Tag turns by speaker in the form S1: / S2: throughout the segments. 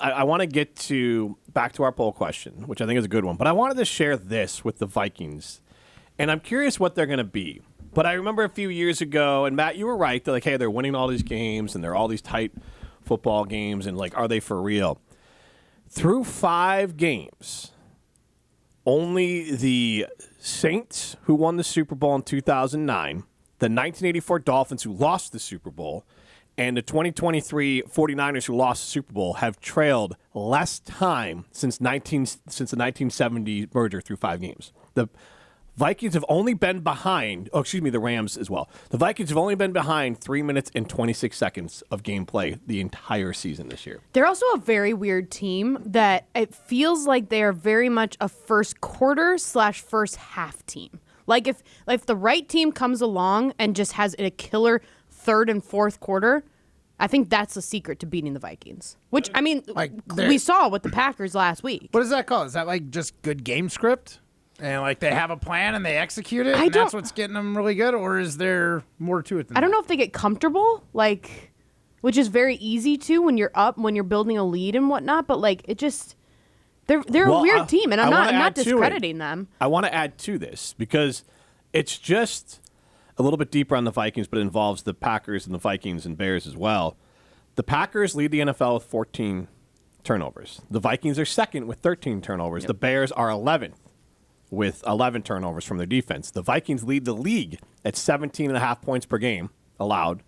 S1: I want to get back to our poll question, which I think is a good one. But I wanted to share this with the Vikings, and I'm curious what they're going to be. But I remember a few years ago, and Matt, you were right. They're like, hey, they're winning all these games, and they're all these tight football games, and like, are they for real? Through 5 games, only the Saints, who won the Super Bowl in 2009, the 1984 Dolphins, who lost the Super Bowl, and the 2023 49ers, who lost the Super Bowl, have trailed less time since the 1970 merger through 5 games. The Vikings have only been behind, the Rams as well. The Vikings have only been behind 3 minutes and 26 seconds of gameplay the entire season this year.
S2: They're also a very weird team that it feels like they are very much a first quarter / first half team. Like if the right team comes along and just has a killer third and fourth quarter, I think that's the secret to beating the Vikings. Which, I mean, we saw with the Packers last week.
S3: What is that called? Is that like just good game script? And like they have a plan and they execute it, and that's what's getting them really good? Or is there more to it than that?
S2: I don't know if they get comfortable, which is very easy to when you're up, when you're building a lead and whatnot, but it just... They're a weird team, and I'm not discrediting them.
S1: I want to add to this because it's just a little bit deeper on the Vikings, but it involves the Packers and the Vikings and Bears as well. The Packers lead the NFL with 14 turnovers. The Vikings are second with 13 turnovers. Yep. The Bears are 11th with 11 turnovers from their defense. The Vikings lead the league at 17.5 points per game allowed,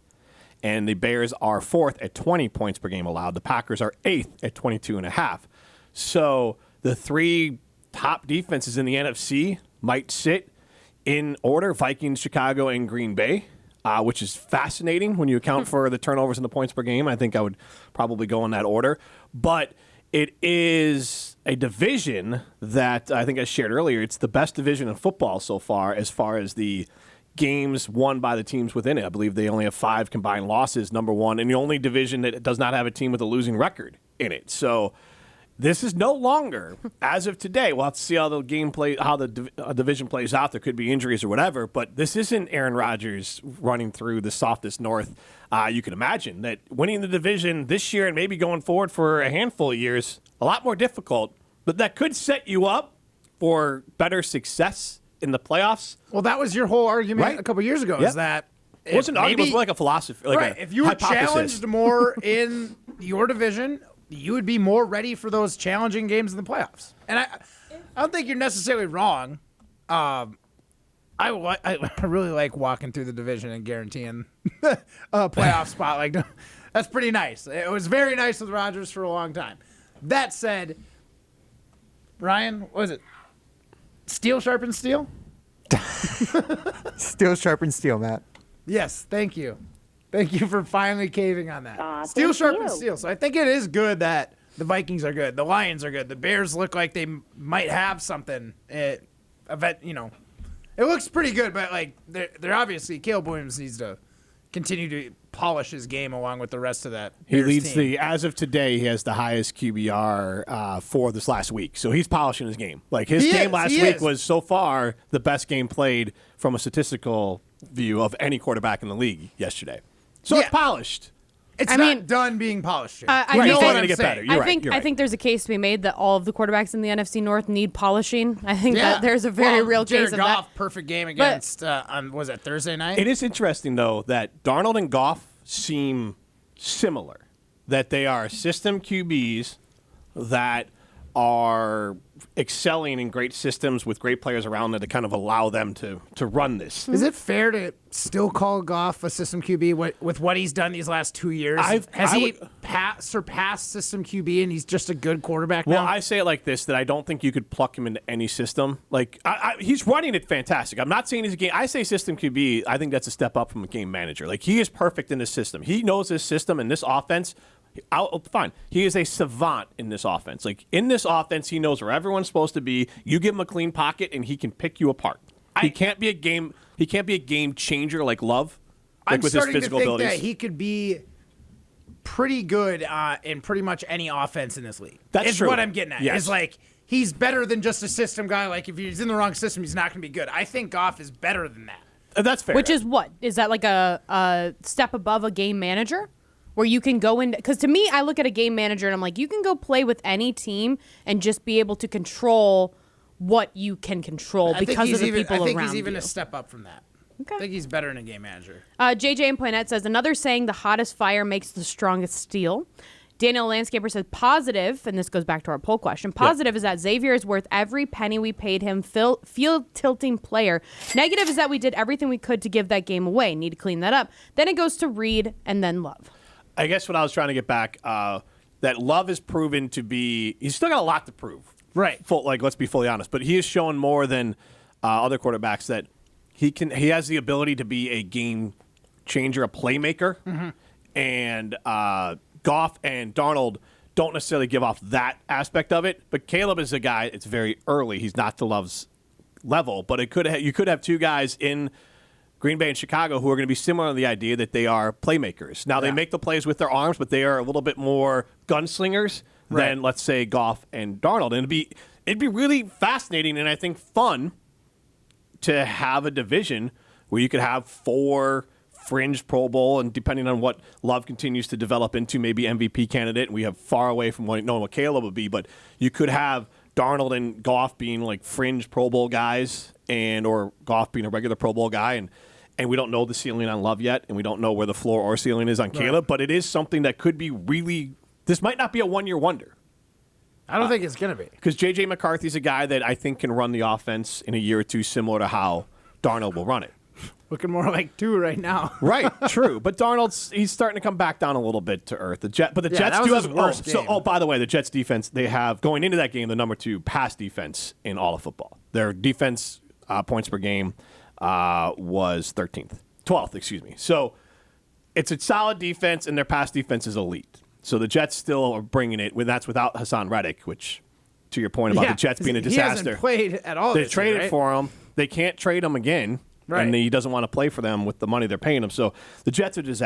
S1: and the Bears are 4th at 20 points per game allowed. The Packers are 8th at 22.5. So the 3 top defenses in the NFC might sit in order: Vikings, Chicago, and Green Bay, which is fascinating when you account for the turnovers and the points per game. I think I would probably go in that order. But it is a division that I think I shared earlier. It's the best division in football so far as the games won by the teams within it. I believe they only have 5 combined losses, number one, and the only division that does not have a team with a losing record in it. So this is no longer, as of today, we'll have to see how the division plays out. There could be injuries or whatever, but this isn't Aaron Rodgers running through the softest North. You can imagine that winning the division this year and maybe going forward for a handful of years, a lot more difficult, but that could set you up for better success in the playoffs.
S3: Well, that was your whole argument a couple years ago, is that
S1: it wasn't an argument, it was more like a philosophy. Like
S3: if you were challenged more in your division, you would be more ready for those challenging games in the playoffs. And I don't think you're necessarily wrong. I really like walking through the division and guaranteeing a playoff spot. Like, that's pretty nice. It was very nice with Rodgers for a long time. That said, Ryan, what is it? Steel sharpens steel?
S4: Steel sharpens steel, Matt.
S3: Yes, thank you. Thank you for finally caving on that. Steel sharpens steel. So I think it is good that the Vikings are good. The Lions are good. The Bears look like they might have something. It looks pretty good, but they're obviously, Caleb Williams needs to continue to polish his game along with the rest of that.
S1: He leads team. As of today, he has the highest QBR for this last week. So he's polishing his game. His game last week was so far the best game played from a statistical view of any quarterback in the league yesterday. So it's polished.
S3: It's not done being polished.
S2: I think there's a case to be made that all of the quarterbacks in the NFC North need polishing. I think that there's a very real case of
S3: Goff,
S2: that.
S3: perfect game against, was it Thursday night?
S1: It is interesting, though, that Darnold and Goff seem similar, that they are system QBs that are excelling in great systems with great players around them to kind of allow them to run this.
S3: Is it fair to still call Goff a system QB with what he's done these last 2 years? Has he surpassed system QB and he's just a good quarterback now?
S1: Well, I say it like this, that I don't think you could pluck him into any system. He's running it fantastic. I'm not saying he's a game. I say system QB, I think that's a step up from a game manager. He is perfect in this system. He knows this system and this offense. Fine. He is a savant in this offense. In this offense, he knows where everyone's supposed to be. You give him a clean pocket, and he can pick you apart. He can't be a game changer like Love.
S3: I'm
S1: with
S3: starting
S1: his physical
S3: to think
S1: abilities.
S3: that he could be pretty good in pretty much any offense in this league.
S1: That's true.
S3: What I'm getting at.
S1: Yes.
S3: Is he's better than just a system guy. If he's in the wrong system, he's not going to be good. I think Goff is better than that.
S1: That's fair.
S2: Which is what? Is that a step above a game manager? where you can go in. Because to me, I look at a game manager and I'm like, you can go play with any team and just be able to control what you can control because of the people around you.
S3: I think he's even a step up from that.
S2: Okay.
S3: I think he's better in a game manager.
S2: JJ in Poinette says, another saying, the hottest fire makes the strongest steel. Daniel Landscaper says, positive, and this goes back to our poll question, positive is that Xavier is worth every penny we paid him, field-tilting player. Negative is that we did everything we could to give that game away. Need to clean that up. Then it goes to Reed and then Love.
S1: I guess what I was trying to get back, that Love is proven to be, he's still got a lot to prove.
S3: Right.
S1: Let's be fully honest. But he has shown more than other quarterbacks that he has the ability to be a game changer, a playmaker. Mm-hmm. And Goff and Darnold don't necessarily give off that aspect of it. But Caleb is a guy, it's very early. He's not to Love's level. But you could have two guys in Green Bay and Chicago who are going to be similar in the idea that they are playmakers. Now, they make the plays with their arms, but they are a little bit more gunslingers than, let's say, Goff and Darnold. And it'd be really fascinating and I think fun to have a division where you could have 4 fringe Pro Bowl, and depending on what Love continues to develop into, maybe MVP candidate. And we have far away from knowing what Caleb would be, but you could have Darnold and Goff being like fringe Pro Bowl guys, or Goff being a regular Pro Bowl guy, and we don't know the ceiling on Love yet, and we don't know where the floor or ceiling is on Caleb, but it is something that could be really. This might not be a one-year wonder.
S3: I don't think it's going to be.
S1: Because J.J. McCarthy's a guy that I think can run the offense in a year or two similar to how Darnold will run it.
S3: Looking more like 2 right now.
S1: Right, true. But he's starting to come back down a little bit to earth. But the Jets do have
S3: worst game.
S1: By the way, the Jets defense, they have going into that game the number 2 pass defense in all of football. Their defense points per game was 12th, excuse me. So it's a solid defense, and their pass defense is elite. So the Jets still are bringing it. That's without Hassan Reddick, which, to your point about the Jets being a disaster.
S3: He hasn't played at all.
S1: They traded for him. They can't trade him again. Right. And he doesn't want to play for them with the money they're paying him. So the Jets are a disaster.